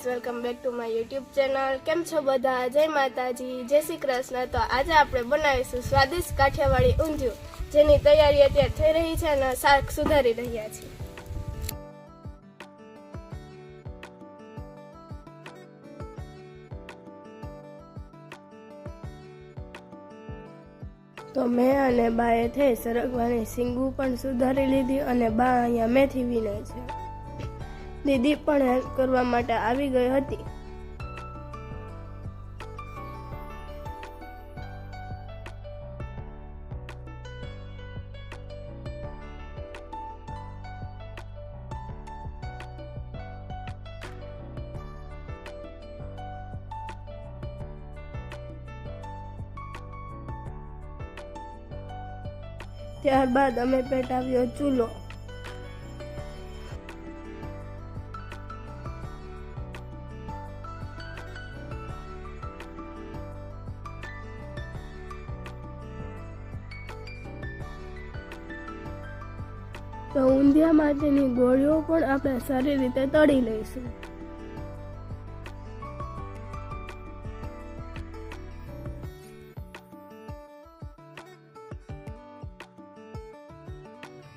Guys, welcome back to my YouTube channel. કેમ છો બધા? જય માતાજી, જય શ્રી કૃષ્ણ। તો આજે આપણે બનાવીશું સ્વાદિષ્ટ કાઠિયાવાડી ઊંધિયું, જેની તૈયારી અત્યારે થઈ રહી છે અને શાક સુધારી રહ્યા છીએ। તો મેં અને બાએ થઈ સરગવાની સિંગુ પણ સુધારી લીધી અને બા અહીંયા મેથી વીણે છે। દીદી પણ હેલ્પ કરવા માટે આવી ગઈ હતી। ત્યારબાદ અમે પેટાવ્યો ચૂલો। તો ઊંધિયા માટેની ગોળીઓ પણ આપણે સારી રીતે તળી લઈશું।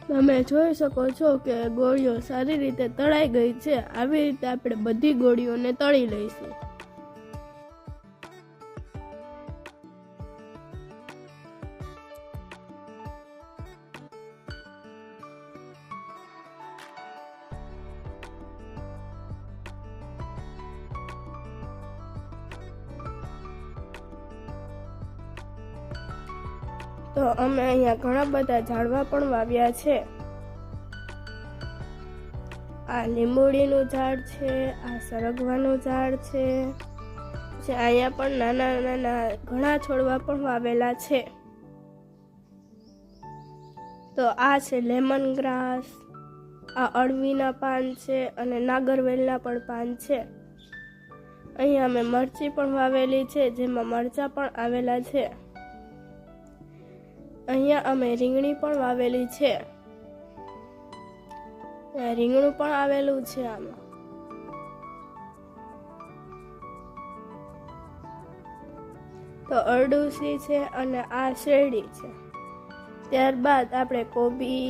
તમે જોઈ શકો છો કે ગોળીઓ સારી રીતે તળાઈ ગઈ છે। આવી રીતે આપણે બધી ગોળીઓને તળી લઈશું। તો અમે અહીંયા ઘણા બધા ઝાડવા પણ વાવ્યા છે। આ લીંબોડીનું ઝાડ છે, આ સરગવાનું ઝાડ છે, અહીંયા પણ નાના નાના ઘણા છોડવા પણ વાવેલા છે। તો આ છે લેમન ગ્રાસ, આ અળવીના પાન છે અને નાગરવેલના પણ પાન છે। અહીંયા અમે મરચી પણ વાવેલી છે, જેમાં મરચાં પણ આવેલા છે। અહીંયા અમે રીંગણી પણ વાવેલી છે, રીંગણું પણ આવેલું છે આમાં। તો અરડુસી છે અને આ શેરડી છે। ત્યારબાદ આપણે કોબી,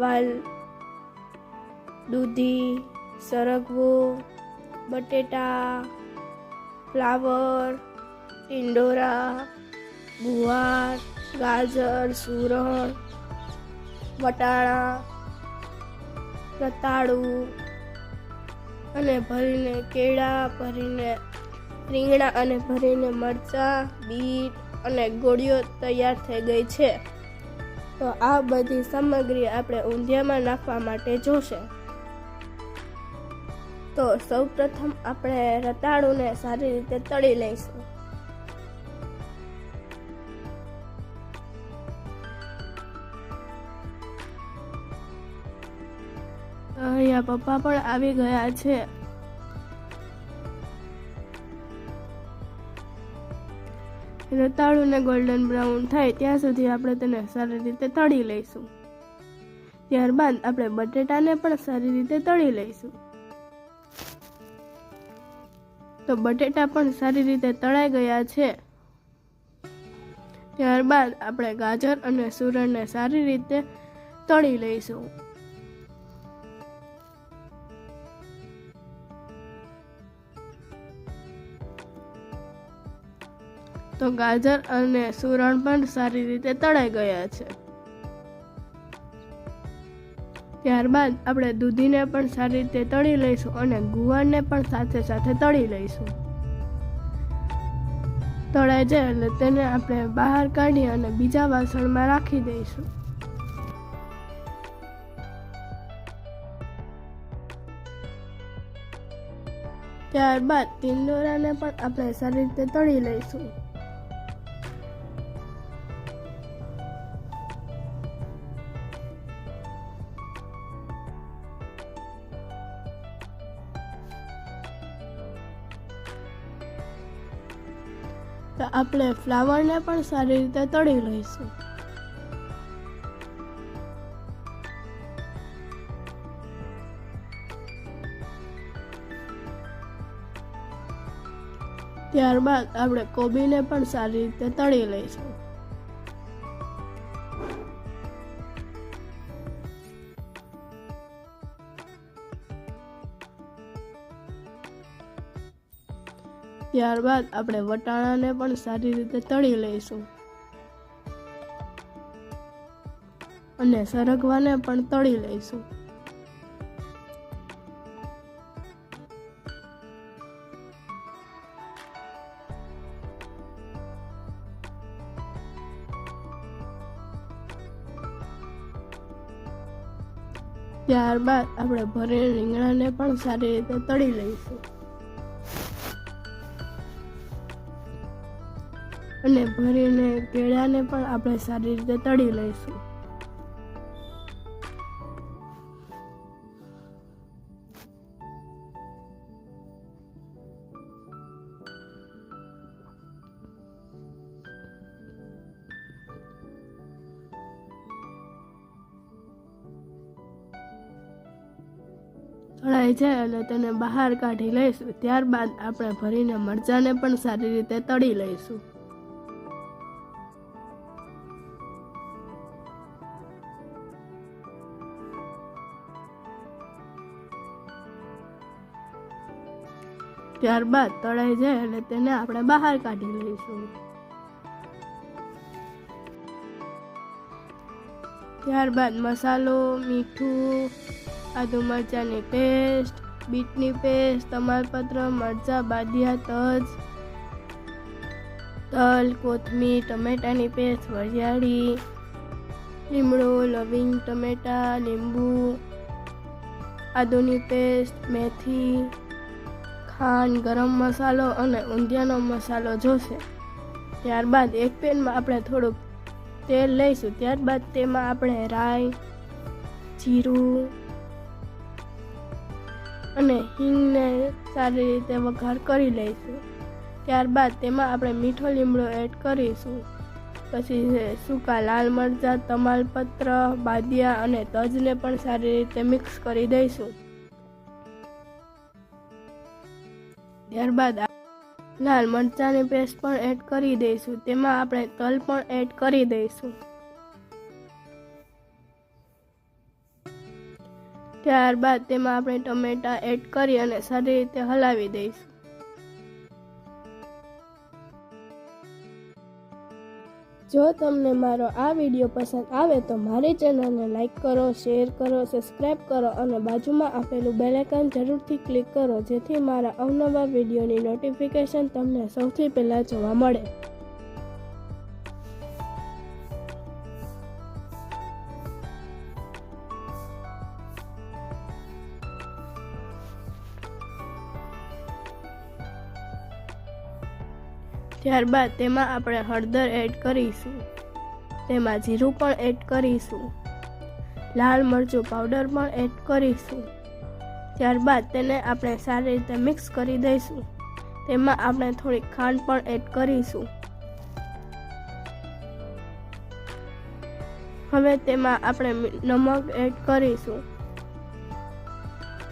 વાલ, દૂધી, સરગવો, બટેટા, ફ્લાવર, ટિંડોરા, ગુવાર, ગાજર, સુરણ, વટાણા, રતાળું અને ભરીને કેળા, ભરીને રીંગણા અને ભરીને મરચાં, બીટ અને ગોળીઓ તૈયાર થઈ ગઈ છે। તો આ બધી સામગ્રી આપણે ઊંધિયામાં નાખવા માટે જોશે। તો સૌપ્રથમ આપણે રતાળુને સારી રીતે તળી લઈશું। અહીંયા પપ્પા પણ આવી ગયા છે। રતાળુને ગોલ્ડન બ્રાઉન થાય ત્યાં સુધી આપણે તેને સારી રીતે તળી લઈશું। ત્યારબાદ આપણે બટેટાને પણ સારી રીતે તળી લઈશું। તો બટેટા પણ સારી રીતે તળાઈ ગયા છે। ત્યારબાદ આપણે ગાજર અને સુરણને સારી રીતે તળી લઈશું। તો ગાજર અને સુરણ પણ સારી રીતે તળાઈ ગયા છે। ત્યારબાદ આપણે દૂધીને પણ સારી રીતે તળી લઈશું અને ગુવારને પણ સાથે સાથે તળી લઈશું। તળાઈ જાય એટલે તેને આપણે બહાર કાઢી અને બીજા વાસણમાં રાખી દઈશું। ત્યારબાદ ટિંડોરાને પણ આપણે સારી રીતે તળી લઈશું। તો આપણે ફ્લાવરને પણ સારી રીતે તળી લઈશું। ત્યારબાદ આપણે કોબીને પણ સારી રીતે તળી લઈશું. ત્યારબાદ આપણે વટાણાને પણ સારી રીતે તળી લઈશું અને સરગવાને પણ તળી લઈશું. ત્યારબાદ આપણે ભરેલા રીંગણાને પણ સારી રીતે તળી લઈશું અને ભરીને કેળાને પણ આપણે સારી રીતે તળી લઈશું. તળાઈ જાય એટલે તેને બહાર કાઢી લઈશું. ત્યારબાદ આપણે ભરીને મરચાંને પણ સારી રીતે તળી લઈશું. ત્યારબાદ તળાઈ જાય એટલે તેને આપણે બહાર કાઢી લઈશું. ત્યારબાદ મસાલો, મીઠું, આદુ મરચાંની પેસ્ટ, બીટની પેસ્ટ, તમાલપત્ર, મરચાં, બાદિયા, તલ, કોથમીર, ટમેટાની પેસ્ટ, વરિયાળી, લીમડો, લવિંગ, ટમેટા, લીંબુ, આદુની પેસ્ટ, મેથી, ખાંડ, ગરમ મસાલો અને ઊંધિયાનો મસાલો જોશે. ત્યારબાદ એક પેનમાં આપણે થોડુંક તેલ લઈશું. ત્યારબાદ તેમાં આપણે રાઈ, જીરું અને હિંગને સારી રીતે વઘાર કરી લઈશું. ત્યારબાદ તેમાં આપણે મીઠો લીમડો એડ કરીશું. પછી સૂકા લાલ મરચાં, તમાલપત્ર, બાદિયા અને તજને પણ સારી રીતે મિક્સ કરી દઈશું. ત્યારબાદ લાલ મરચાંની પેસ્ટ પણ એડ કરી દઈશું. તેમાં આપણે તલ પણ એડ કરી દઈશું. ત્યારબાદ તેમાં આપણે ટમેટા એડ કરી અને સારી રીતે હલાવી દઈશું. જો તમને મારો આ વિડીયો પસંદ આવે તો મારી ચેનલને લાઈક કરો, શેર કરો, સબસ્ક્રાઈબ કરો અને બાજુમાં આપેલું બેલ આઇકન જરૂરથી ક્લિક કરો, જેથી મારા અવનવા વિડીયોની નોટિફિકેશન તમને સૌથી પહેલાં જોવા મળે. ત્યારબાદ તેમાં આપણે હળદર એડ કરીશું. તેમાં જીરું પણ એડ કરીશું. લાલ મરચું પાવડર પણ એડ કરીશું. ત્યારબાદ તેને આપણે સારી રીતે મિક્સ કરી દઈશું. તેમાં આપણે થોડી ખાંડ પણ એડ કરીશું. હવે તેમાં આપણે નમક એડ કરીશું.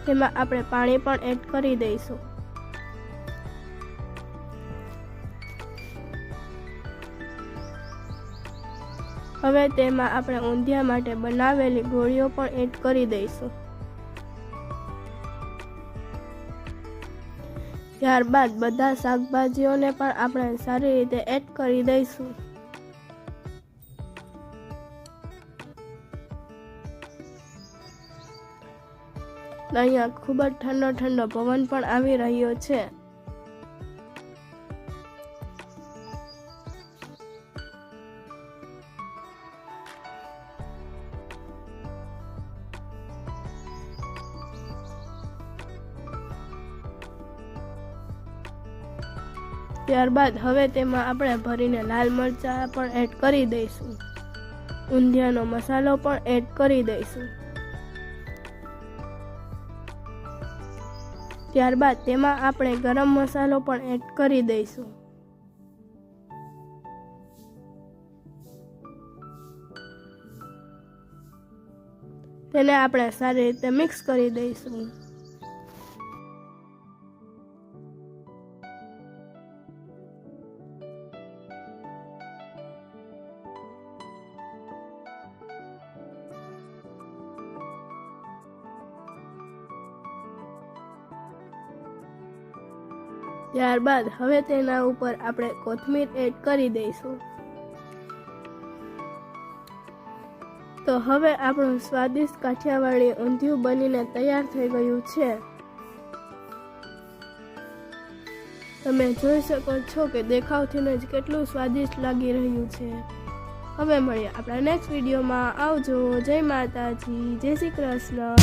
તેમાં આપણે પાણી પણ એડ કરી દઈશું. હવે તેમાં આપણે ઊંધિયા માટે બનાવેલી ગોળીઓ પણ એડ કરી દઈશું. ત્યારબાદ બધા શાકભાજીઓને પણ આપણે સારી રીતે એડ કરી દઈશું. અહીંયા ખૂબ જ ઠંડો ઠંડો પવન પણ આવી રહ્યો છે. ત્યારબાદ હવે તેમાં આપણે ભરીને લાલ મરચાં પણ એડ કરી દઈશું. ઊંધિયાનો મસાલો પણ એડ કરી દઈશું. ત્યારબાદ તેમાં આપણે ગરમ મસાલો પણ એડ કરી દઈશું. તેને આપણે સારી રીતે મિક્સ કરી દઈશું. ત્યારબાદ હવે તેના ઉપર આપણે કોથમીર એડ કરી દઈશું. તો હવે આપણું સ્વાદિષ્ટ કાઠિયાવાડી ઊંધિયું બનીને તૈયાર થઈ ગયું છે. તમે જોઈ શકો છો કે દેખાવથી જ કેટલું સ્વાદિષ્ટ લાગી રહ્યું છે. હવે મળીએ આપણા નેક્સ્ટ વિડીયોમાં. આવજો. જય માતાજી, જય શ્રી કૃષ્ણ.